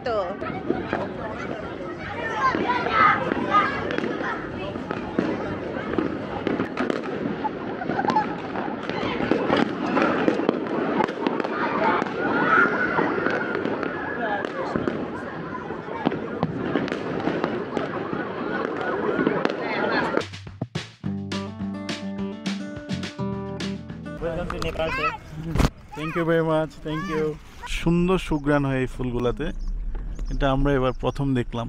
তো। Thank you very much, thank you. সুন্দর সুঘ্রাণ হয় এই ফুলগুলাতে, এটা আমরা এবার প্রথম দেখলাম।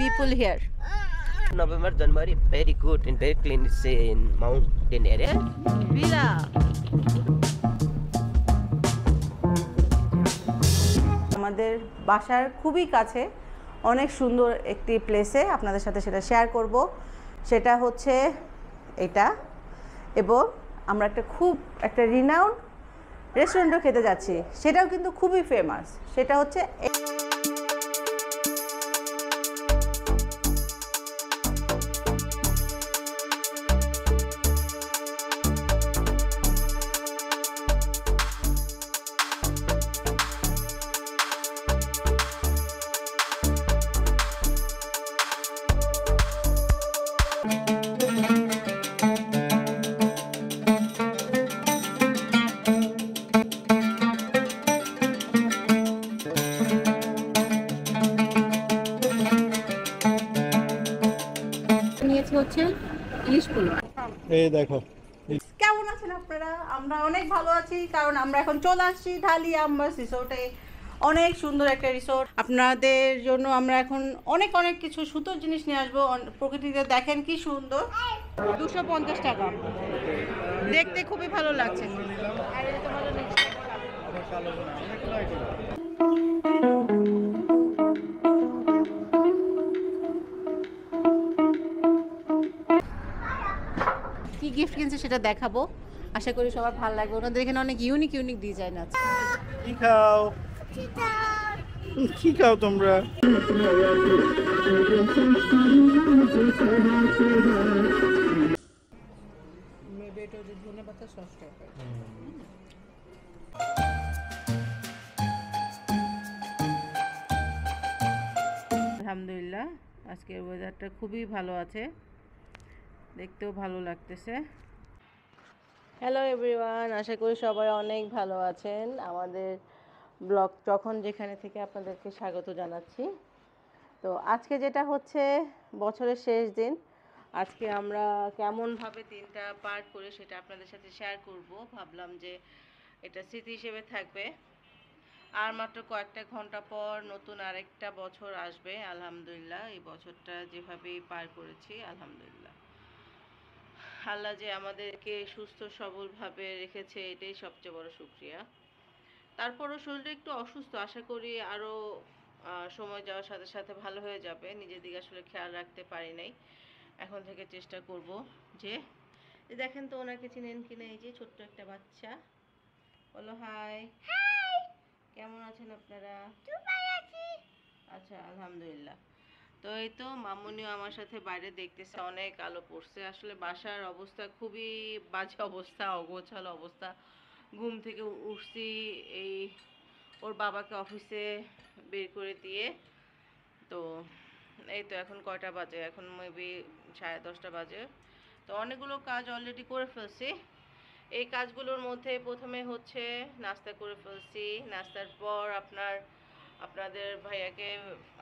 People here. November, January, very good and very clean. It's in mountain area. Villa. আমাদের বাসার খুবই কাছে অনেক সুন্দর একটি প্লেসে আপনাদের সাথে সেটা শেয়ার করব। সেটা হচ্ছে এটা, এবং আমরা একটা রিনাউন্ড রেস্টুরেন্টও খেতে যাচ্ছি, সেটাও কিন্তু খুবই ফেমাস। সেটা হচ্ছে এই দেখো। কেমন আছেন আপনারা? আমরা অনেক ভালো আছি, কারণ আমরা এখন চলে আসছি ঢালি আম্বাস রিসোর্টে। অনেক সুন্দর একটা রিসোর্ট আপনাদের জন্য। আমরা এখন অনেক অনেক কিছু সুন্দর জিনিস নিয়ে আসবো। প্রকৃতিতে দেখেন কি সুন্দর। 250 টাকা, দেখতে খুবই ভালো লাগছে। কি গিফট কিনছে সেটা দেখাবো, আশা করি সবার ভালো লাগবে। ওনাদের এখানে অনেক ইউনিক ইউনিক ডিজাইন আছে। কি খাও? কি খাও তোমরা? ধনেপাতা সস টাইপের। আলহামদুলিল্লাহ, আজকের ওয়েদারটা খুবই ভালো আছে, দেখতেও ভালো লাগতেছে। হ্যালো এভরিওয়ান, আশা করি সবাই অনেক ভালো আছেন। আমাদের ব্লগ যখন যেখানে থেকে আপনাদেরকে স্বাগত জানাচ্ছি। তো আজকে যেটা হচ্ছে বছরের শেষ দিন, আজকে আমরা কেমনভাবে দিনটা পার করি সেটা আপনাদের সাথে শেয়ার করব। ভাবলাম যে এটা স্মৃতি হিসেবে থাকবে। আর মাত্র কয়েকটা ঘন্টা পর নতুন আরেকটা বছর আসবে। আলহামদুলিল্লাহ, এই বছরটা যেভাবেই পার করেছি আলহামদুলিল্লাহ, আল্লাহ যে আমাদেরকে সুস্থ সবলভাবে রেখেছে এটাই সবচেয়ে বড় শুকরিয়া। তারপরও শরীরটা একটু অসুস্থ, আশা করি আরও সময় যাওয়ার সাথে সাথে ভালো হয়ে যাবে। নিজের দিকে আসলে খেয়াল রাখতে পারি নাই, এখন থেকে চেষ্টা করব। যে দেখেন তো ওনাকে চিনেন কিনা, এই যে ছোট্ট একটা বাচ্চা। বলো হাই। কেমন আছেন আপনারা? আচ্ছা আলহামদুলিল্লাহ। তো এই তো মামুনিও আমার সাথে বাইরে দেখতেছে, অনেক আলো পড়ছে। আসলে বাসার অবস্থা খুবই বাজে অবস্থা, অগোছালো অবস্থা। ঘুম থেকে উঠছি এই ওর বাবাকে অফিসে বের করে দিয়ে। তো এই তো এখন কয়টা বাজে, এখন মেবি 10:30 বাজে। তো অনেকগুলো কাজ অলরেডি করে ফেলছি। এই কাজগুলোর মধ্যে প্রথমে হচ্ছে নাস্তা করে ফেলছি। নাস্তার পর আপনাদের ভাইয়াকে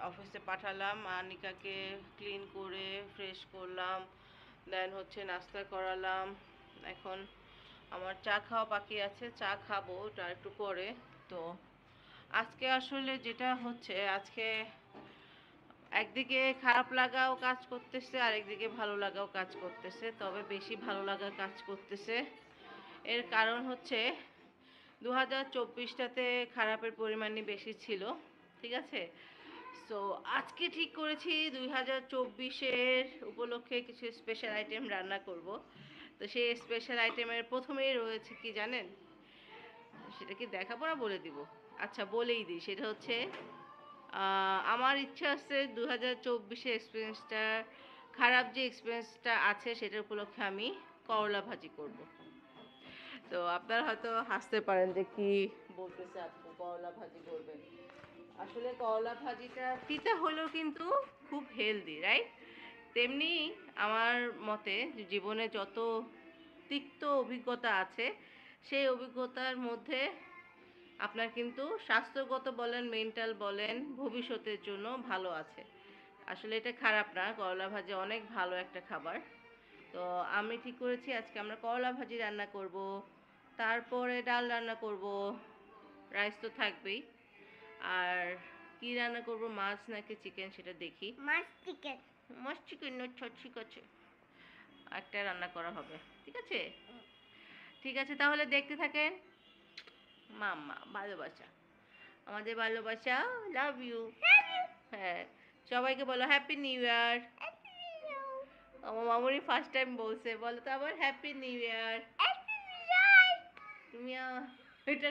অফিসে পাঠালাম, আনিকাকে ক্লিন করে ফ্রেশ করলাম, দেন হচ্ছে নাস্তা করালাম। এখন আমার চা খাওয়া বাকি আছে, চা খাবো ওটা একটু পরে। তো আজকে আসলে যেটা হচ্ছে, আজকে একদিকে খারাপ লাগাও কাজ করতেছে, আর একদিকে ভালো লাগাও কাজ করতেছে। তবে বেশি ভালো লাগা কাজ করতেছে। এর কারণ হচ্ছে 2024টাতে খারাপের পরিমাণই বেশি ছিল, ঠিক আছে। সো আজকে ঠিক করেছি 2024-এর উপলক্ষে কিছু স্পেশাল আইটেম রান্না করব। তো সেই স্পেশাল আইটেমের প্রথমেই রয়েছে কি জানেন? সেটা কি দেখাবো না বলে দিব? আচ্ছা বলেই দিই, সেটা হচ্ছে আমার ইচ্ছা আছে 2024-এ এক্সপিরিয়েন্সটা, খারাপ যে এক্সপিরিয়েন্সটা আছে সেটার উপলক্ষে আমি করলা ভাজি করব। তো আপনারা হয়তো হাসতে পারেন যে কি বলতেছে আপু করলা ভাজি করবে। আসলে করলা ভাজিটা তিতা হলেও কিন্তু খুব হেলদি, রাইট? তেমনি আমার মতে জীবনে যত তিক্ত অভিজ্ঞতা আছে সেই অভিজ্ঞতার মধ্যে আপনার কিন্তু স্বাস্থ্যগত বলেন, মেন্টাল বলেন, ভবিষ্যতের জন্য ভালো আছে। আসলে এটা খারাপ না, করলা ভাজি অনেক ভালো একটা খাবার। তো আমি ঠিক করেছি আজকে আমরা করলা ভাজি রান্না করব, তারপরে ডাল রান্না করব, রাইস তো থাকবেই। আর কি রান্না করব, মাছ নাকি চিকেন সেটা দেখি। মাছ চিকেন না, ঠিক আছে, একটা রান্না করা হবে। ঠিক আছে, ঠিক আছে, তাহলে দেখতে থাকেন। মাম্মা ভালোবাসা, আমাদের ভালোবাসা, লাভ ইউ। হ্যাঁ, সবাইকে বলো হ্যাপি নিউ ইয়ার। আমার মামুনি ফার্স্ট টাইম বলছে, বলো তো আবার হ্যাপি নিউ ইয়ার। তুমি এটা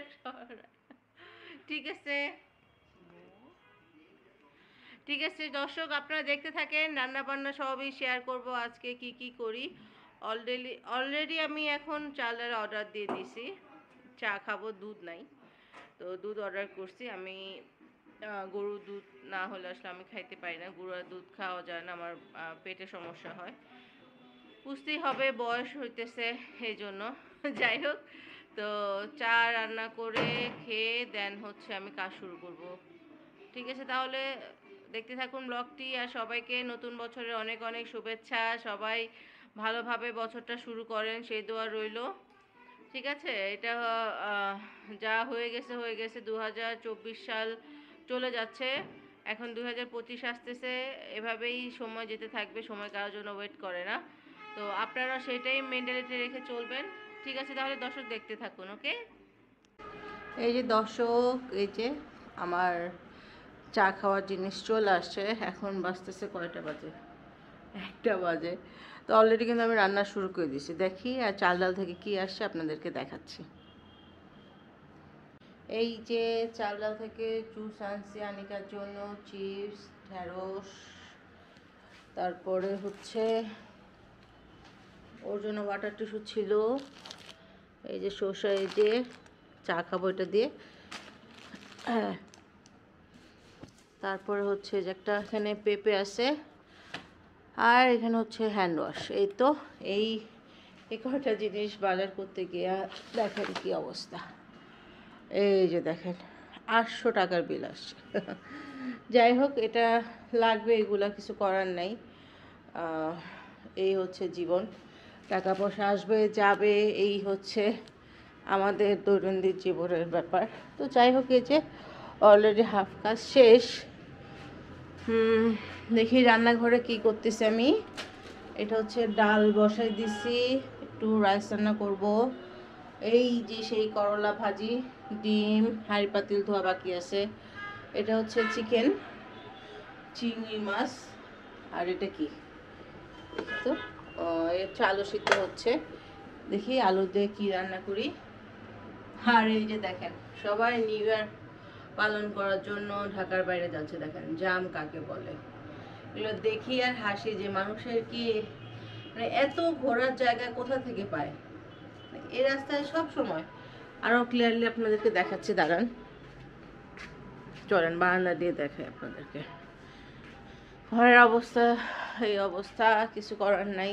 ঠিক আছে, ঠিক আছে দর্শক, আপনারা দেখতে থাকেন। রান্না বান্না সবই শেয়ার করব আজকে কি কি করি। অলরেডি আমি এখন চালের অর্ডার দিয়ে দিছি। চা খাবো, দুধ নাই, তো দুধ অর্ডার করছি আমি। গরুর দুধ না হলে আসলে আমি খাইতে পারি না, গরুর দুধ খাওয়া যায় না, আমার পেটে সমস্যা হয়। বুঝতেই হবে, বয়স হইতেছে এই জন্য। যাই হোক, তো চা রান্না করে খেয়ে দেন হচ্ছে আমি কাজ শুরু করব। ঠিক আছে, তাহলে দেখতে থাকুন ব্লগটি। আর সবাইকে নতুন বছরের অনেক অনেক শুভেচ্ছা। সবাই ভালোভাবে বছরটা শুরু করেন সেই দোয়া রইল। ঠিক আছে, এটা যা হয়ে গেছে হয়ে গেছে। 2024 সাল চলে যাচ্ছে, এখন 2025 আসতেছে। এভাবেই সময় যেতে থাকবে, সময় কারোর জন্য ওয়েট করে না। তো আপনারা সেটাই মেন্টালিটি রেখে চলবেন। ঠিক আছে, তাহলে দর্শক দেখতে থাকুন। ওকে, এই যে দর্শক, এই যে আমার চা খাওয়ার জিনিস চলে আসছে। এখন বাজতেছে কয়টা বাজে, 1টা বাজে। তো অলরেডি কিন্তু আমি রান্না শুরু করে দিয়েছি। দেখি আর চাল ডাল থেকে কি আসছে আপনাদেরকে দেখাচ্ছি। এই যে চাল ডাল থেকে জুস আনছি আনিকার জন্য, চিপস, ঢেঁড়স, তারপরে হচ্ছে ওর জন্য ওয়াটার টিস্যু ছিল, এই যে শসা, এই যে চা খাবো এটা দিয়ে। হ্যাঁ, তারপরে হচ্ছে যে একটা এখানে পেঁপে আছে, আর এখানে হচ্ছে হ্যান্ড ওয়াশ। এই তো এই কয়টা জিনিস বাজার করতে গিয়ে দেখেন কি অবস্থা। এই যে দেখেন 800 টাকার বিল আসছে। যাই হোক, এটা লাগবে, এগুলা কিছু করার নাই। এই হচ্ছে জীবন, টাকা পয়সা আসবে যাবে, এই হচ্ছে আমাদের দৈনন্দিন জীবনের ব্যাপার। তো যাই হোক, এই যে অলরেডি হাফ কাজ শেষ। দেখি রান্নাঘরে কি করতেছি আমি। এটা হচ্ছে ডাল বসাই দিছি, একটু রাইস রান্না করব। এই যে সেই করলা ভাজি, ডিম, হাঁড়ি পাতিল ধোয়া বাকি আছে। এটা হচ্ছে চিকেন, চিংড়ি মাছ। আর এটা কি, তো এটা আলু সিদ্ধ হচ্ছে। দেখি আলু দিয়ে কি রান্না করি। আর এই যে দেখেন, সবাই নিউ ইয়ার পালন করার জন্য ঢাকার বাইরে যাচ্ছে। দেখেন জাম কাকে বলে, এগুলো দেখি আর হাসি যে মানুষের কি মানে এত ঘোরার জায়গা কোথা থেকে পায় এই রাস্তায় সব সময়। আরো ক্লিয়ারলি আপনাদেরকে দেখাচ্ছি, দাঁড়ান, চলেন বারান্দা দিয়ে দেখাই আপনাদেরকে। ঘরের অবস্থা এই অবস্থা, কিছু করার নাই,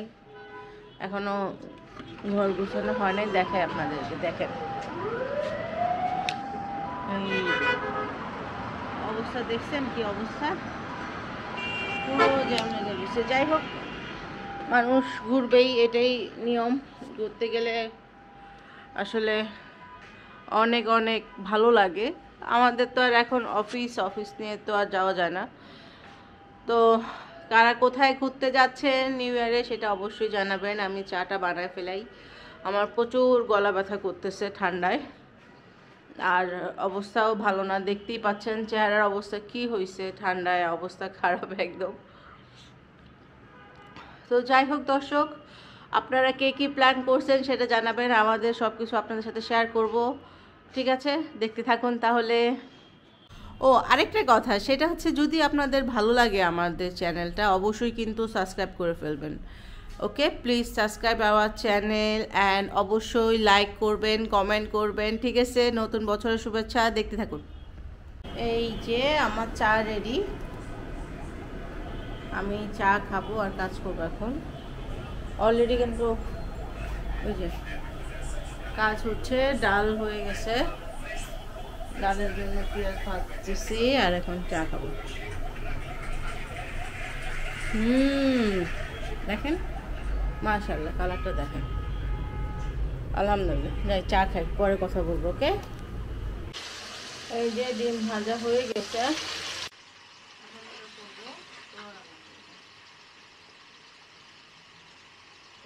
এখনো ঘর গুছানো হয় নাই। দেখাই আপনাদেরকে, দেখেন এই অবস্থা, দেখছেন কি অবস্থা, পুরো জ্যাম লেগে গেছে। যাই হোক, মানুষ ঘুরবেই, এটাই নিয়ম। ঘুরতে গেলে আসলে অনেক অনেক ভালো লাগে। আমাদের তো আর এখন অফিস নিয়ে তো আর যাওয়া যায় না। তো কারা কোথায় ঘুরতে যাচ্ছেন নিউ ইয়ারে সেটা অবশ্যই জানাবেন। আমি চাটা বানায় ফেলাই, আমার প্রচুর গলা ব্যথা করতেছে ঠান্ডায়, আর অবস্থাও ভালো না, দেখতেই পাচ্ছেন চেহারার অবস্থা কি হয়েছে, ঠান্ডায় অবস্থা খারাপ একদম। তো যাই হোক দর্শক, আপনারা কে কী প্ল্যান করছেন সেটা জানাবেন, আমাদের সব কিছু আপনাদের সাথে শেয়ার করব। ঠিক আছে, দেখতে থাকুন তাহলে। ও আরেকটা কথা, সেটা হচ্ছে যদি আপনাদের ভালো লাগে আমাদের চ্যানেলটা, অবশ্যই কিন্তু সাবস্ক্রাইব করে ফেলবেন। Okay, please subscribe our channel and অবশ্যই লাইক করবেন, কমেন্ট করবেন, ঠিক আছে? নতুন বছরের শুভেচ্ছা, দেখতে থাকুন। এই যে আমার চা রেডি, আমি চা খাবো আর কাজ করবো এখন। অলরেডি কিন্তু ওই যে কাজ হচ্ছে, ডাল হয়ে গেছে, ডালের জন্য পেঁয়াজ ভাজতেছি আর এখন চা খাবো। দেখেন মাশাআল্লাহ, কালারটা দেখেন, আলহামদুলিল্লাহ। যাই চা খাই, পরে কথা বলবো। ওকে, এই যে ডিম ভাজা হয়ে গেছে,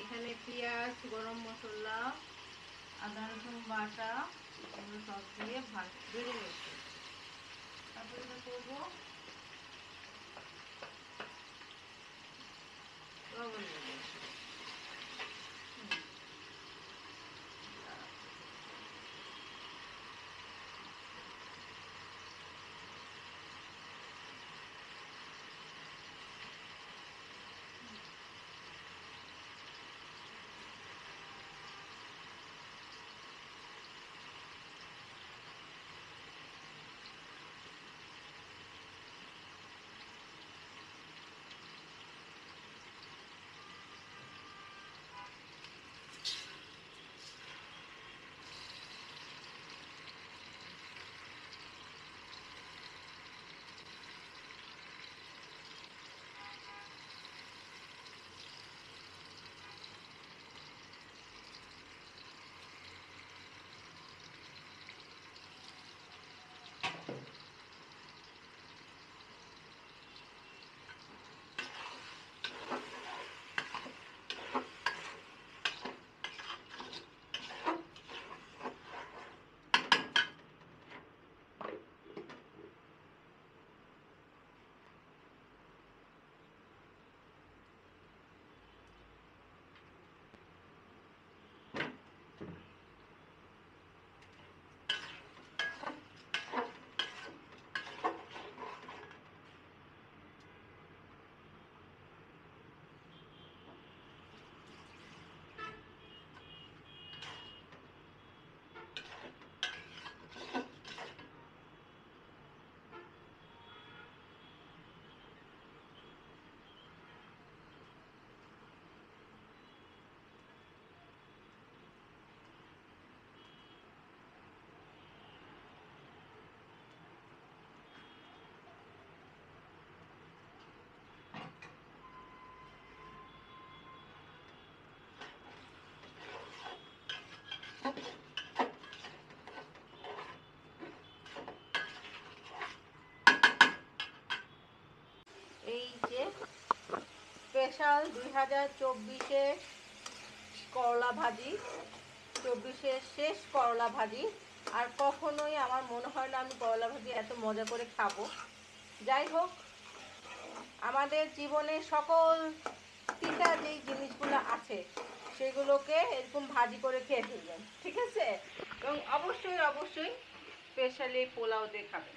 এখানে পেঁয়াজ, গরম মশলা, আদা রসুন বাটা এগুলো সব দিয়ে বেড়ে গেছে। তারপরে এটা করবো লবণ দেবো। এই যে স্পেশাল 2024-এর করলা ভাজি, 24-এর শেষ করলা ভাজি। আর কখনোই আমার মনে হয় না আমি করলা ভাজি এত মজা করে খাবো। যাই হোক, আমাদের জীবনে সকল তিতা যেই জিনিসগুলো আছে সেগুলোকে এরকম ভাজি করে খেয়ে ফেলবেন, ঠিক আছে? এবং অবশ্যই অবশ্যই স্পেশালি পোলাও দিয়ে খাবেন।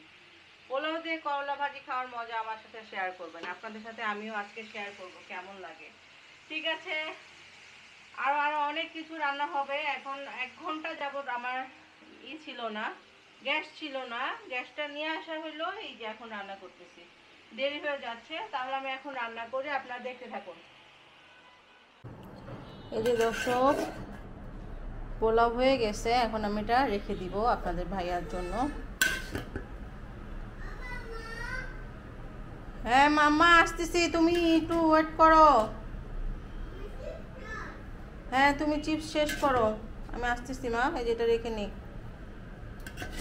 পোলাও দিয়ে করলা ভাজি খাওয়ার মজা আমার সাথে শেয়ার করবেন, আপনাদের সাথে আমিও আজকে শেয়ার করব কেমন লাগে, ঠিক আছে? আরো অনেক কিছু রান্না হবে। এখন 1 ঘন্টা যাবত আমার ছিল না, গ্যাস ছিল না, গ্যাসটা নিয়ে আসা হলো, এই যে এখন রান্না করতেছি, দেরি হয়ে যাচ্ছে। তাহলে আমি এখন রান্না করে আপনারা দেখতে থাকুন। এই যে দর্শক, পোলাও হয়ে গেছে, এখন আমি এটা রেখে দিব আপনাদের ভাইয়ার জন্য। হ্যাঁ মাম্মা আসতেছি, তুমি একটু ওয়েট করো। হ্যাঁ তুমি চিপস শেষ করো, আমি আসতেছি মা। এই যেটা রেখে নিই,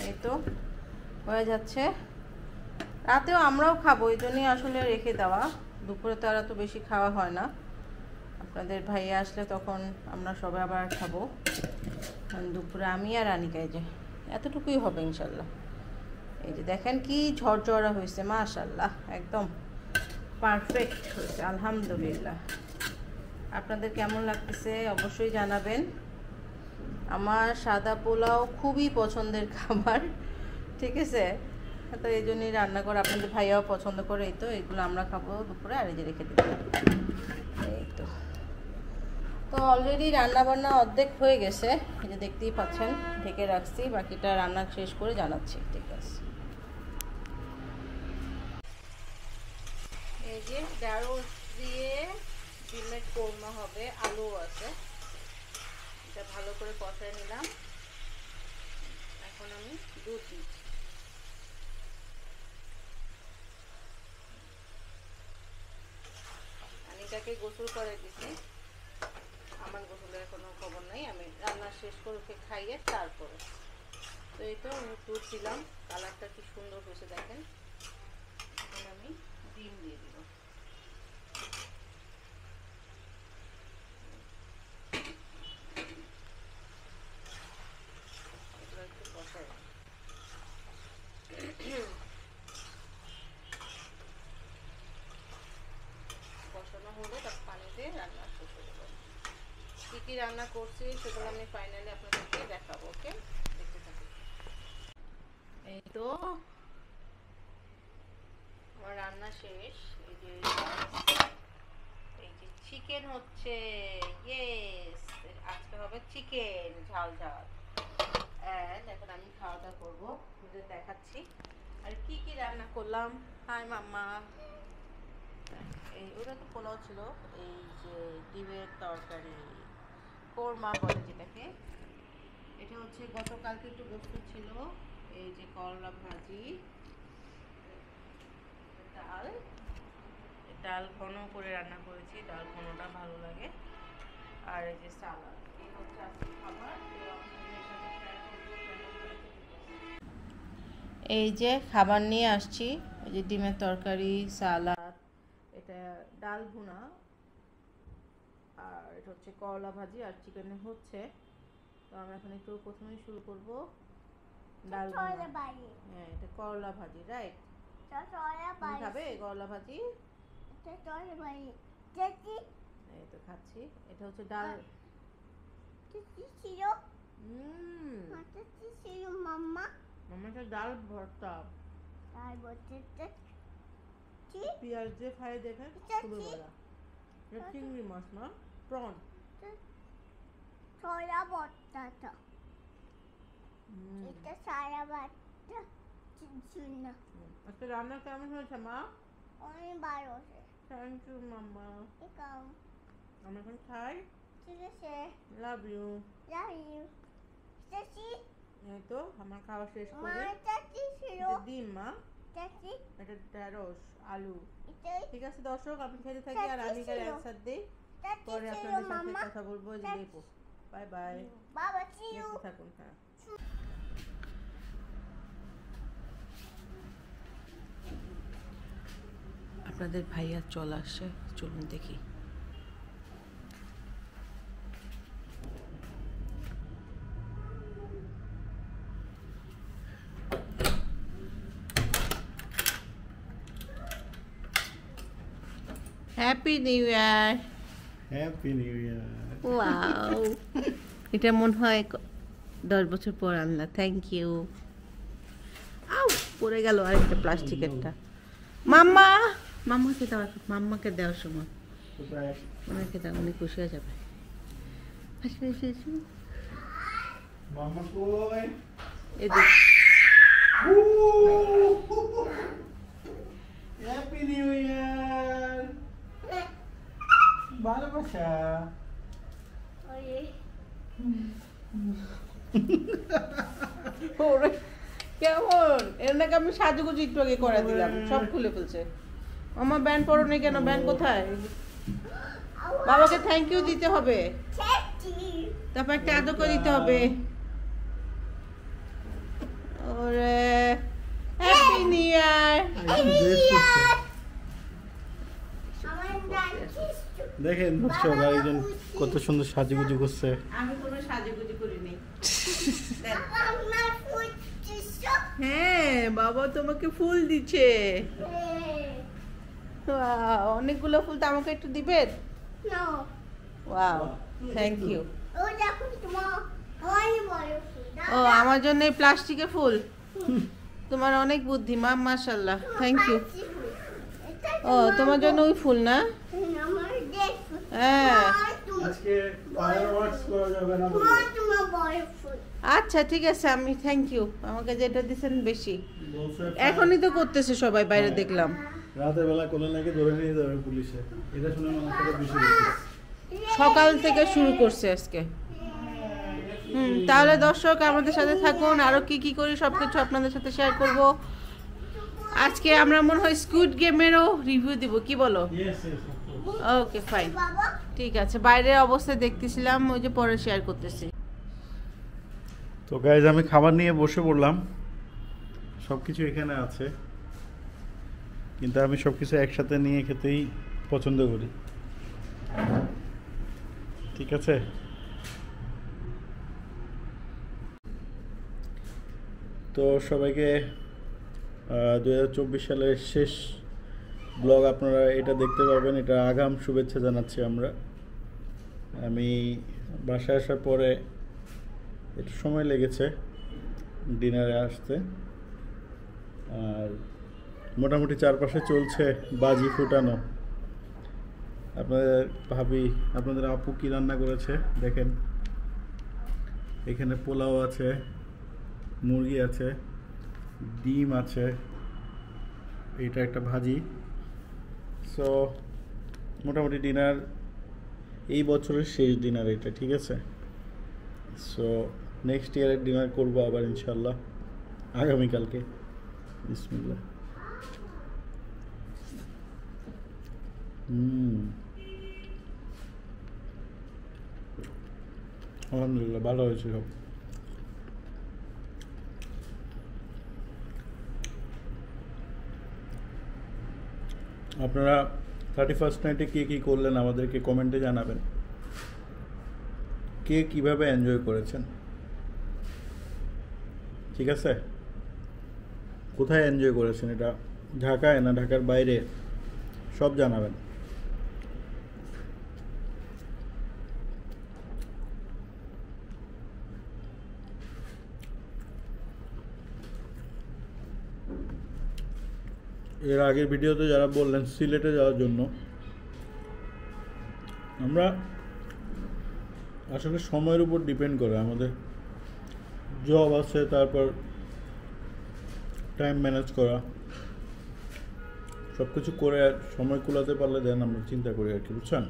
এই তো হয়ে যাচ্ছে। রাতেও আমরাও খাবো, এই জন্যই আসলে রেখে দেওয়া। দুপুরে তো আর এত বেশি খাওয়া হয় না, আপনাদের ভাইয়া আসলে তখন আমরা সবাই আবার খাবো। দুপুরে আমি আর আনিকা এই যে এতটুকুই হবে ইনশাল্লাহ। এই যে দেখেন কি ঝরঝরা হয়েছে, মাশাআল্লাহ, একদম পারফেক্ট হয়েছে, আলহামদুলিল্লাহ। আপনাদের কেমন লাগতেছে অবশ্যই জানাবেন। আমার সাদা পোলাও খুবই পছন্দের খাবার, ঠিক আছে? তো এই জন্যই রান্না করে, আপনাদের ভাইয়াও পছন্দ করে। এই তো এগুলো আমরা খাবো দুপুরে, আর এই যে রেখে দিই। এই তো অলরেডি রান্না বান্না অর্ধেক হয়ে গেছে, এই যে দেখতেই পাচ্ছেন, ঢেকে রাখছি, বাকিটা রান্না শেষ করে জানাচ্ছি। ঠিক আছে, এই যে ঢেঁড়স দিয়ে ডিমের কোরমা হবে, আলু আছে, এটা ভালো করে কষায় নিলাম। এখন আমি দুধ দিচ্ছি। এটাকে গোসল করে দিচ্ছি, আমার গোসলের কোনো খবর নাই, আমি রান্না শেষ করে ওকে খাইয়ে তারপরে। তো এই তো আমি দুধ দিলাম, কালারটা কি সুন্দর হয়েছে দেখেন। এখন আমি ডিম দিয়ে দিব। একটু কষাই কষানো হলে তার পানি দিয়ে রান্না শেষ করে দেবো। কী কী রান্না করছি সেগুলো আমি ফাইনালি আপনাদেরকে দেখাবো। ওকে, দেখতে থাকুন। এই তো আমার রান্না শেষ। এই যে চিকেন হচ্ছে, ইয়েস, আজকে হবে চিকেন ঝাল ঝাল। এখন আমি খাওয়া দাওয়া করবো, দেখাচ্ছি আর কি কি রান্না করলাম। হাই মাম্মা। এই ওটা তো পোলাও ছিল, এই যে ডিমের তরকারি, কোরমা বলে যেটাকে, এটা হচ্ছে গতকালকে একটু গোস্ত ছিল, এই যে করলা ভাজি, ডাল, ডাল ঘন করে রান্না করেছি, ডাল ঘনটা ভালো লাগে, আর এই যে সালাদ। এই হচ্ছে আজকে খাবার। এই যে খাবার নিয়ে আসছি, এই যে ডিমের তরকারি, সালাদ, এটা ডাল ভুনা, আর এটা হচ্ছে করলা ভাজি, আর চিকেন হচ্ছে। তো আমি এখন একটু প্রথমেই শুরু করব ডাল ভুনা। হ্যাঁ, এটা করলা ভাজি, রাইট? খাবে করলা ভাজি? এই তো খাচ্ছি। এটা হচ্ছে ডাল। মামাটা ডাল ভর্তা, পেঁয়াজ দিয়ে খাই, দেখেন খুবই ভালো। চিংড়ি মাছ না, প্রন। আজকে রান্না কেমন হয়েছে মা? অনেক ভালো। থ্যাংক ইউ মাম্মা। আমি এখন খাই। ঠিক আছে, লাভ ইউ। এই তো আমার খাওয়া শেষ করে। এটা ডিম মা, এটা ঢেঁড়স, আলু। ঠিক আছে দর্শক, আমি খেতে থাকি আর আমি এর অ্যানসার দেই, পরে আপনাদের সাথে কথা বলবো। এই যে দেখো, বাই বাই, বাবা see you. দেখতে থাকুন। হ্যাঁ, আপনাদের ভাইয়া চলে আসছে, চলুন দেখি। Happy new year. Happy new year. Wow, এটা মনে হয় 10 বছর পর আনলা। Thank you. আউ, পড়ে গেল আরেকটা প্লাস্টিকেরটা। মাম্মা, মাম্মাকে দাও, মাম্মাকে দেওয়ার সময় ওনাকে দাও, উনি খুশি হয়ে যাবে। মামা কই? এদিক। Happy new year. ভালোবাসা। কেমন এর নাকি আমি সাজুগুজু একটু আগে করে দিলাম, সব খুলে ফেলছে। আমার ব্যান্ড পরো নেই কেন? ব্যান্ড কোথায়? বাবাকে থ্যাংক ইউ দিতে হবে, তারপর একটা আদর করে দিতে হবে। ওরে হ্যাপি নিউ ইয়ার। দেখেন দর্শক, আরেকজন কত সুন্দর সাজুগুজু করছে। আমি কোনো সাজুগুজু করিনি। হ্যাঁ, বাবা তোমাকে ফুল দিচ্ছে। অনেকগুলো ফুল, তো আমাকে একটু দিবেন? Wow, thank you. ও, আমার জন্য এই প্লাস্টিকের ফুল। তোমার অনেক বুদ্ধি মা, মাশাআল্লাহ, থ্যাংক ইউ। ও, তোমার জন্য ওই ফুল না? হ্যাঁ, আজকে ফায়ারওয়ার্কস করা যাবে না বলে। তোমার বয়ফ্রেন্ড আচ্ছা ঠিক আছে, আমি থ্যাংক ইউ, আমাকে যেটা দিচ্ছেন বেশি। বলছে এখনই তো করতেছে সবাই, বাইরে দেখলাম। রাতের বেলা কোলে নাকি ধরে নিয়ে যাবে পুলিশে, এটা শুনে মানুষটা বেশি দেখছে। সকাল থেকে শুরু করছে আজকে। তাহলে দর্শক আমাদের সাথে থাকুন, আরো কি কি করি সবকিছু আপনাদের সাথে শেয়ার করব। আজকে আমরা মনে হয় স্কুইড গেমেরও রিভিউ দিব, কি বলো? Yes yes. ওকে ফাইন, বাবা ঠিক আছে। বাইরের অবস্থা দেখতেছিলাম, ওই যে পরে শেয়ার করতেছি। তো গাইজ আমি খাবার নিয়ে বসে পড়লাম, সব কিছু এখানে আছে, কিন্তু আমি সব কিছু একসাথে নিয়ে খেতেই পছন্দ করি, ঠিক আছে? তো সবাইকে 2024 সালের শেষ ব্লগ আপনারা এটা দেখতে পাবেন, এটা আগাম শুভেচ্ছা জানাচ্ছি আমরা। আমি বাসায় আসার পরে একটু সময় লেগেছে ডিনারে আসতে, আর মোটামুটি চারপাশে চলছে বাজি ফুটানো। আপনাদের ভাবি, আপনাদের আপু কি রান্না করেছে দেখেন, এখানে পোলাও আছে, মুরগি আছে, ডিম আছে, এটা একটা ভাজি। সো মোটামুটি ডিনার, এই বছরের শেষ ডিনার এটা, ঠিক আছে? সো নেক্সট ইয়ারের ডিনার করবো আবার ইনশাল্লাহ আগামীকালকে। বিসমিল্লাহ। আলহামদুলিল্লাহ ভালো হয়েছে সব। আপনারা 31st নাইটে কে কী করলেন আমাদেরকে কমেন্টে জানাবেন, কে কিভাবে এনজয় করেছেন, ঠিক আছে? কোথায় এনজয় করেছেন, এটা ঢাকায় না ঢাকার বাইরে, সব জানাবেন। এর আগের ভিডিওতে যারা বললেন সিলেটে যাওয়ার জন্য, আমরা আসলে সময়ের উপর ডিপেন্ড করে, আমাদের জব আছে, তারপর টাইম ম্যানেজ করা, সব কিছু করে সময় কুলাতে পারলে দেন আমরা চিন্তা করি আর কি, বুঝছেন?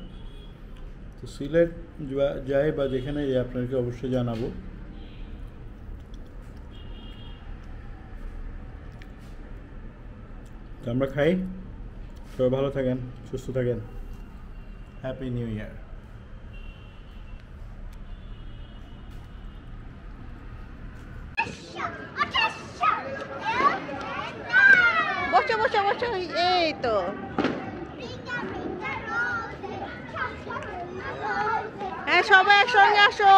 তো সিলেট যাই বা যেখানে যাই আপনাকে অবশ্যই জানাবো। তো আমরা খাই, সবাই ভালো থাকেন, সুস্থ থাকেন, হ্যাপি নিউ ইয়ার। বসো বসো বসো, এই তো হ্যাঁ, সবাই একসঙ্গে আসো,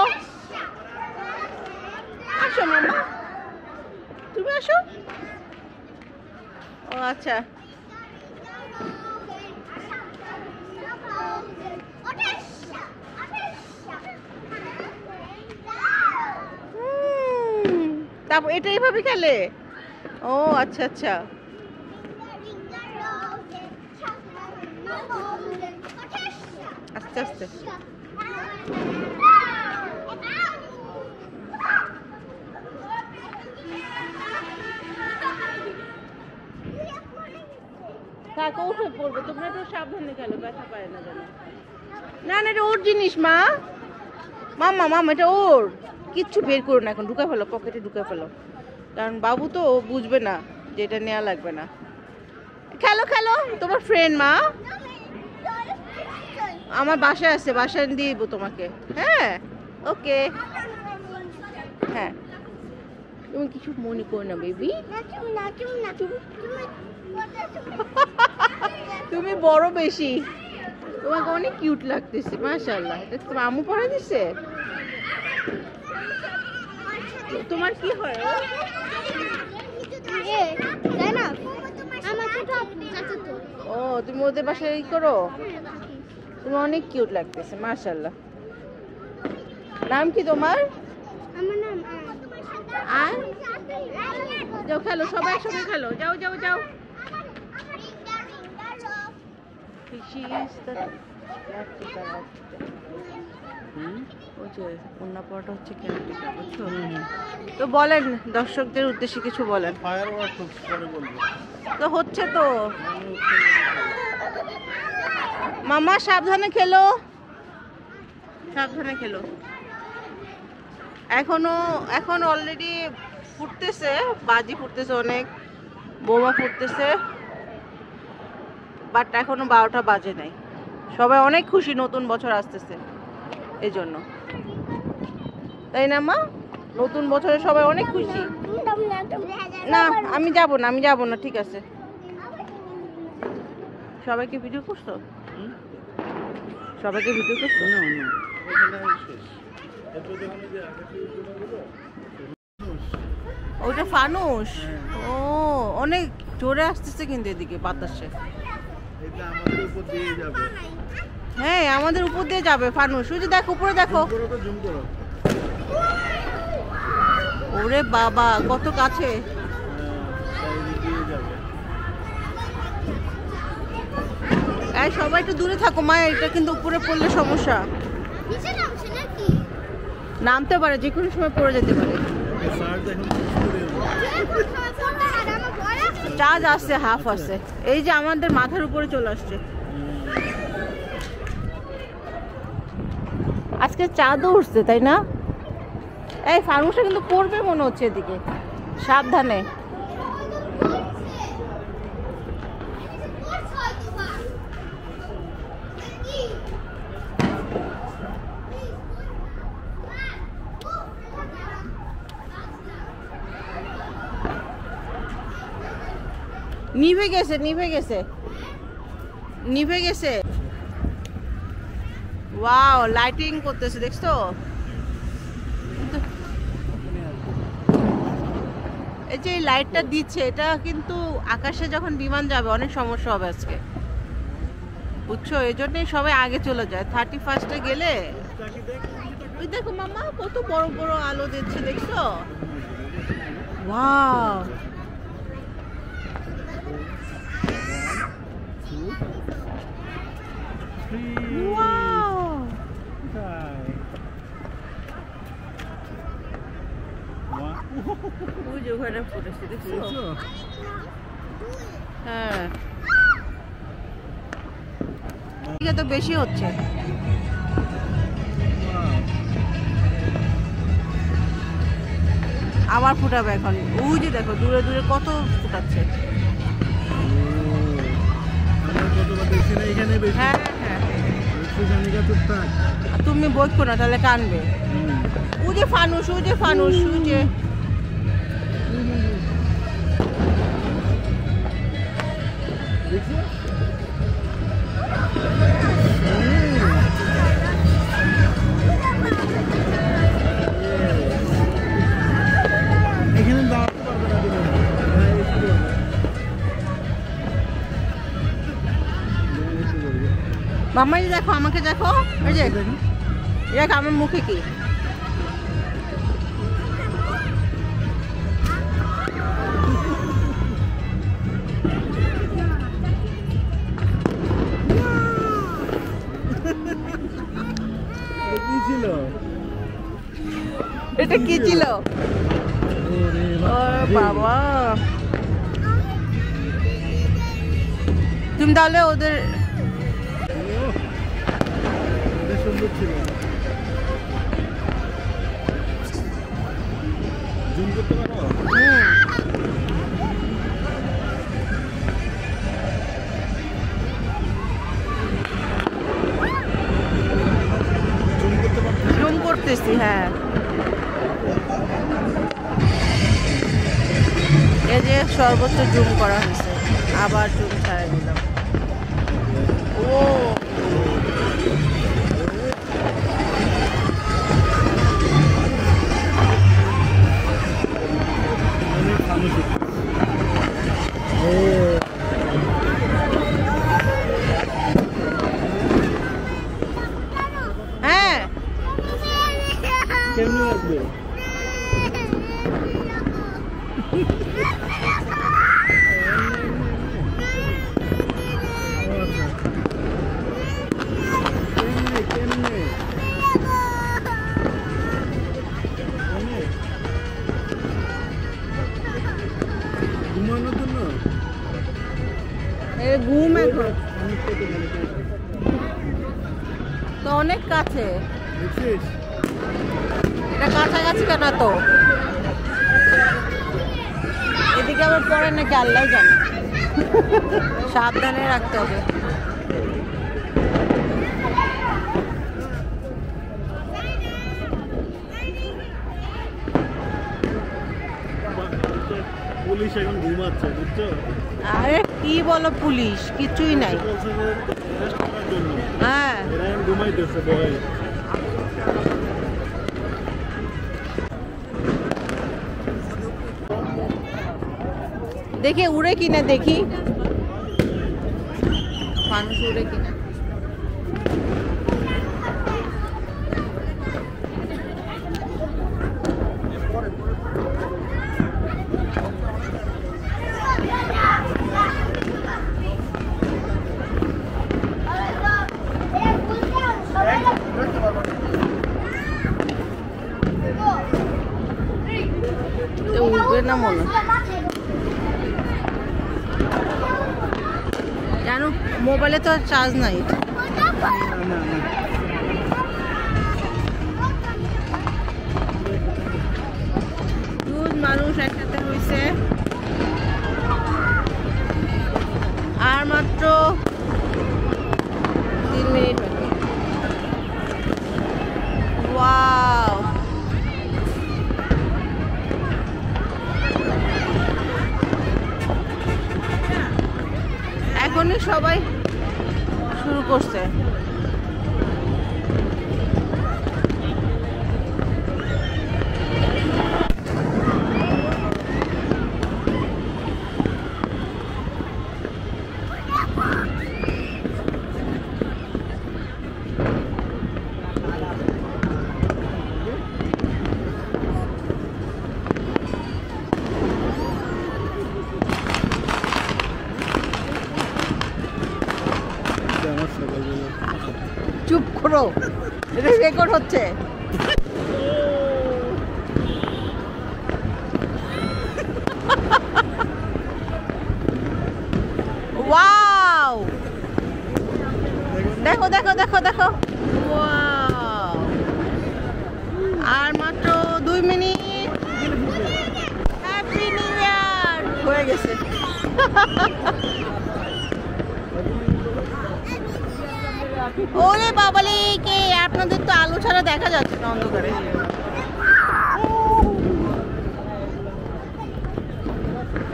আসো মামা, তুমি আসো। ও আচ্ছা, তারপর এটা এইভাবে খেলে? ও আচ্ছা আচ্ছা, আস্তে আস্তে। কাকা উঠে পড়বে, তোমরা একটু সাবধানে খেলো, ব্যথা পায় না যেন। না না, এটা ওর জিনিস মা, মাম্মা মামা, এটা ওর, কিচ্ছু বের করো না এখন, ঢুকা ফেলো, পকেটে ঢুকা ফেলো, কারণ বাবু তো ও বুঝবে না যে এটা নেওয়া লাগবে না। খেলো খেলো, তোমার ফ্রেন্ড মা, আমার বাসায় আছে, বাসায় দিয়ে দেবো তোমাকে। হ্যাঁ ওকে, হ্যাঁ তুমি কিছু মনে করো না বেবি, তুমি বড় বেশি, তোমাকে অনেক কিউট লাগতেছে, মাশাআল্লাহ। এটা তোমার আম্মু পরে দিছে? তোমার কি হয়? ও তুমি ওদের বাসায় ই করো, তুমি অনেক কিউট লাগতেছে, মাশাআল্লাহ। নাম কি তোমার? আমার নাম আর যাও খেলো, সবাই একসঙ্গে খেলো, যাও যাও যাও। She is the ওই যে অন্য পড়াটা হচ্ছে কেয়ারটেকার, বুঝছো? তো বলেন, দর্শকদের উদ্দেশ্যে কিছু বলেন। ফায়ার ওয়ার্ক পরে বলবো। তো হচ্ছে তো। মামা সাবধানে খেলো, সাবধানে খেলো। এখন অলরেডি ফুটতেছে, বাজি ফুটতেছে, অনেক বোমা ফুটতেছে, বাট এখনো 12টা বাজে নাই। সবাই অনেক খুশি নতুন বছর আসতেছে এই জন্য, তাই না মা? নতুন বছরে সবাই অনেক খুশি। না আমি যাব না, ঠিক আছে। সবাইকে ভিডিও করছো? সবাইকে ভিডিও করছো? না না, এখানে শেষ। এরপর দেখুন যে ওইটা ফানুস। ও অনেক জোরে আসতেছে কিন্তু এদিকে বাতাসে। এটা আমাদের উপর দিয়ে যাবে। হ্যাঁ আমাদের উপর দিয়ে যাবে ফানুস। ওই যে দেখো উপরে দেখো। পুরো তো জুম করো। ওরে বাবা কত কাছে। দিয়ে যাবে। এই সবাই একটু দূরে থাকো মা, এটা কিন্তু উপরে পড়লে সমস্যা। নিচে নামছে নাকি? নামতে পারে, যে কোনো সময় পড়ে যেতে পারে। চার্জ এখন চার্জ আসছে, হাফ আসছে। এই যে আমাদের মাথার উপরে চলে আসছে। আজকে চাঁদও উঠছে, তাই না? এই ফানুসটা কিন্তু পড়বে মনে হচ্ছে এদিকে, সাবধানে। নিভে গেছে, নিভে গেছে, নিভে গেছে। ওয়াও লাইটিং করতেছে, দেখছো? এই যে লাইটটা দিচ্ছে, এটা কিন্তু আকাশে যখন বিমান যাবে অনেক সমস্যা হবে আজকে, বুঝছো? এই জন্যই সবাই আগে চলে যায় 31-এ গেলে। ওই দেখো মামা কত বড় বড় আলো দিচ্ছে, দেখছো? ওয়াও ওই যে ওখানে ফুটেছে, দেখছো? হ্যাঁ এটা তো বেশি হচ্ছে। আবার ফুটাবে এখন। ওই যে দেখো দূরে দূরে কত ফুটাচ্ছে। হ্যাঁ হ্যাঁ তুমি বইকো না, তাহলে কানবে। ওই যে ফানুস, ওই যে ফানুস, ওই যে মাম্মা দেখো, আমাকে দেখো, এই যে দেখো আমার মুখে কি। এটা কি ছিল? ও বাবা, তুমি তাহলে ওদের সুন্দর ছিল। জুম করতে পারো? জুম করতেছি। হ্যাঁ এই যে সর্বোচ্চ জুম করা হয়েছে, আবার জুম ছাড়াই দিলাম। ও হ্যাঁ কেমন লাগবে? তো অনেক কাছে, দেখছিস? এটা কাছাকাছি কেন তো? এদিকে আবার পরে নাকি আল্লাহ জানে। সাবধানে রাখতে হবে। পুলিশ এখন ঘুমাচ্ছে, বুঝছো? আরে কি বলো, পুলিশ কিছুই নাই। বলছে যে arrest করার জন্য। হ্যাঁ, এরা এখন ঘুমাইতেছে ভয়ে। দেখি উড়ে কিনা, দেখি মানুষ উড়ে কিনা। উড়বে না মনে হয়। জানো মোবাইলে তো চার্জ নাই। মানুষ একসাথে হয়েছে, আর মাত্র 3 মিনিট বাকি। ওয়াও, এখনই সবাই শুরু করছে। চুপ করো, এটা রেকর্ড হচ্ছে। ওয়াও, দেখো দেখো দেখো দেখো, ওয়াও, আর মাত্র 2 মিনিট। হ্যাপি নিউ ইয়ার হয়ে গেছে। ওরে বাবালে, কে আপনাদের তো আলো ছাড়া দেখা যাচ্ছে না অন্ধকারে।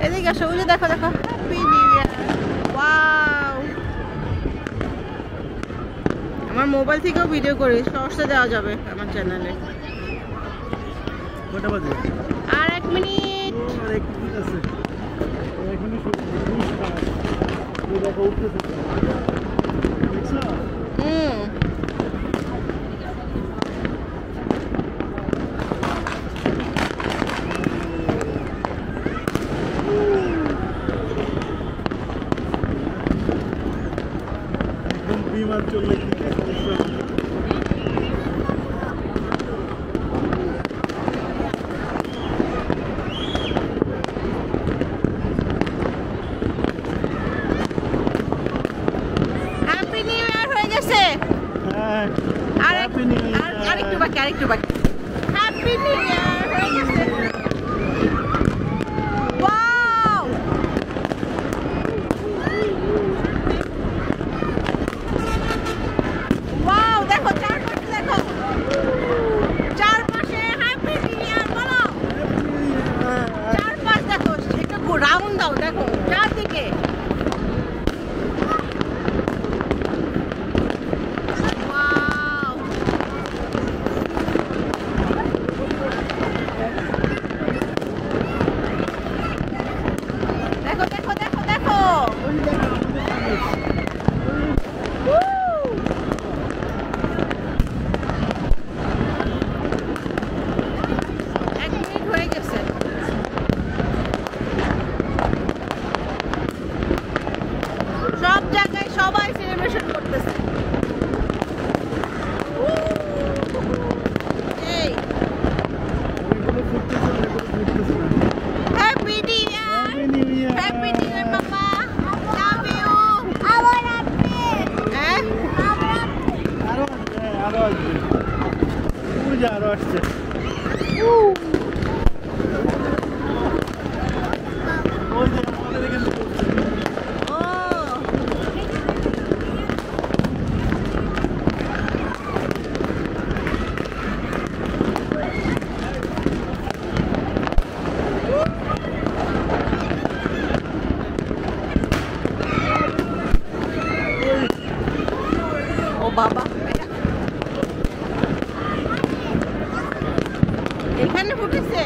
এদিকে আসো, ওই যে দেখো দেখো, হ্যাপি নিউ ইয়ার। ওয়াও, আমার মোবাইল থেকেও ভিডিও করি, শর্টসে দেওয়া যাবে আমার চ্যানেলে। কটা বাজে? আর 1 মিনিট। আর 1 মিনিট আছে। এখনই শুরু দেখো উঠতেছে। দেখছো? একদম বিমান চললে কি সমস্যা? হ্যাপি নিউ ইয়ার হয়ে গেছে। হ্যাঁ, আরেকটু বাকি, আরেকটু বাকি। হ্যাপি নিউ ইয়ার হয়ে গেছে। ওয়াও, ওয়াও, দেখো চারপাশে, দেখো চারপাশে হ্যাপি নিউ ইয়ার বলো। চারপাশ দেখো, একটু রাউন্ড দাও, দেখো চারদিকে। ওয়াও, যে আরো আসছে। ওই যে আমাদের এখানে চলছে। ও বাবা, এখানে ফুটেছে।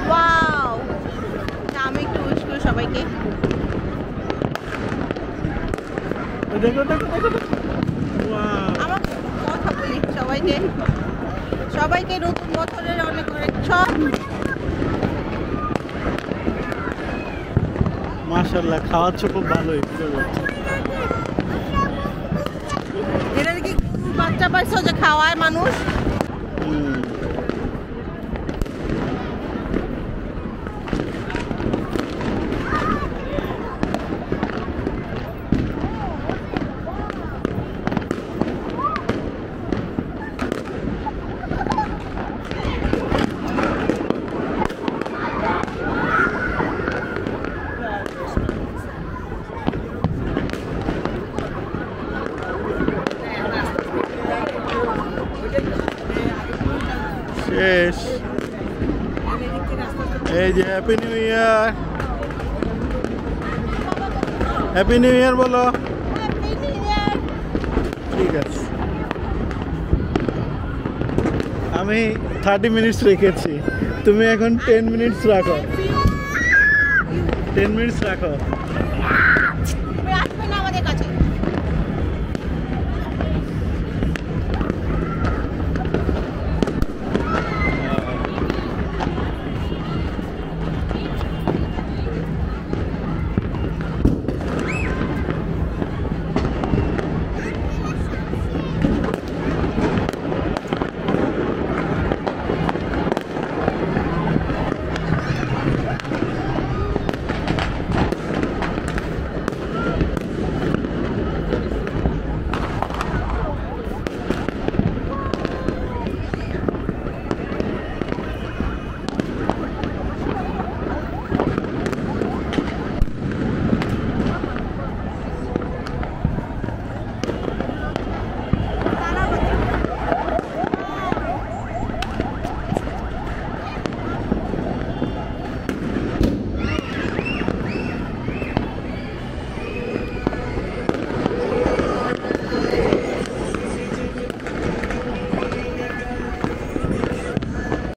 ওয়াও, আমি একটু উইশ করি সবাইকে। দেখো দেখো দেখো দেখো। Wow! আমার কথা বলি সবাইকে, সবাইকে নতুন বছরের অনেক অনেক সব। মাশাআল্লাহ, খাওয়াচ্ছ খুব ভালোই। এটা কি গরুর বাচ্চা পাইছো যে খাওয়ায় মানুষ? শেষ। এই যে happy new year, happy new year বলো। ঠিক আছে, আমি 30 মিনিটস রেখেছি, তুমি এখন 10 মিনিটস রাখো, 10 মিনিটস রাখো।